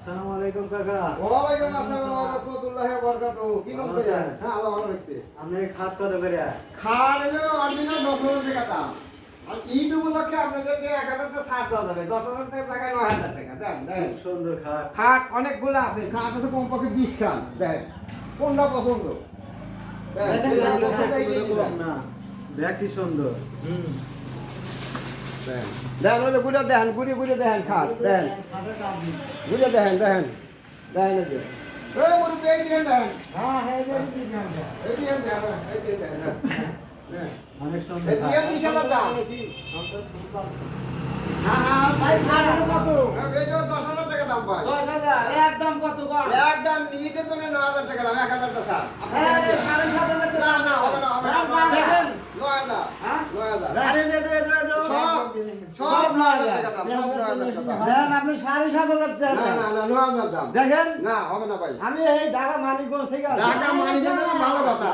আসসালামু আলাইকুম কাকা। ওয়ালাইকুম আসসালাম ওয়া রাহমাতুল্লাহি ওয়া বারাকাতুহু। কি নাম করে? হ্যাঁ, আল্লাহ ভালো রাখছে। আপনি খাট কত করে? খাট হলো অরিজিনাল 10,000 টাকা দাম। আর ঈদ উপলক্ষে আপনাদেরকে 1000 টাকা ছাড় দেওয়া যাবে। 10,000 টাকার জায়গায় 9,000 টাকা। দেন, দেন। খুব সুন্দর খাট। খাট অনেকগুলো আছে। খাট আছে কমপক্ষে 20 খাট। দেন। কোনটা পছন্দ? দেন, যেটা পছন্দ এইটাই নিবেন। না, ব্যাগটি সুন্দর। দেন। দেন, ওই যে ঘুরে দেখেন, ঘুরে দেখেন খাট। দেন। ঘুরে দেখেন, দেখেন। দেখেন এই যে। এই মুরব্বি, এই দেখেন, দেখেন। এই দেখেন, দেখেন। এই দেখেন, দেখেন। দেন। অনেক সুন্দর এই খাট। দিয়ে 20,000 দাম। হ্যাঁ, ভাই খাট হলো কত? এইটাও 10,000 টাকা দাম ভাই। 10,000 একদম কত কম? একদম নিজের জন্য 9,000 টাকা দাম, 1,000 টাকা ছাড়। হ্যাঁ, 7,500 টাকা। না, না, হবে না, হবে না। দেখেন। 9,000, হ্যাঁ? 9,000। আরে এটা সব 9,000 টাকা দাম, সব 9,000 টাকা দাম। দেন আপনি 7,500 টাকা না, না, না, 9,000 দাম। দেখেন না, হবে না ভাই। আমি এই ঢাকা মানিকগঞ্জ থেকে আসছি। ঢাকা মানিকগঞ্জ থেকে ভালো কথা।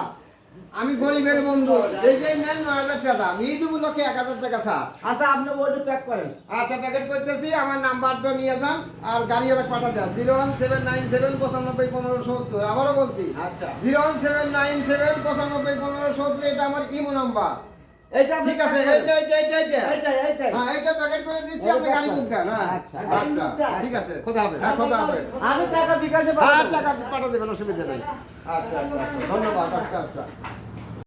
আমি গরিবের বন্ধু, এই যে নেন 9,000 টাকা দাম। ঈদ উপলক্ষে 1,000 টাকা ছাড়। আচ্ছা আপনি ওইটা প্যাক করেন। আচ্ছা, প্যাকেট করতেছি। আমার নাম্বারটা নিয়ে যান আর গাড়ি ওরা পাঠা দেন। 01797 95 1570। আবারও বলছি, আচ্ছা 01797 95 1570। এটা আমার ইমো নাম্বার। এইটা ঠিক আছে, এইটা। এইটাই হ্যাঁ, এইটা প্যাকেট করে দিচ্ছি, আপনি গাড়ি বুক দেন। হ্যাঁ, আচ্ছা। আচ্ছা, ঠিক আছে, খোদা হবে। হ্যাঁ, খোদা হবে। আমি টাকা বিকাশে হ্যাঁ, পাঠাবো। টাকা পাঠা দেবেন, অসুবিধা নেই। আচ্ছা, আচ্ছা, আচ্ছা, ধন্যবাদ। আচ্ছা, আচ্ছা।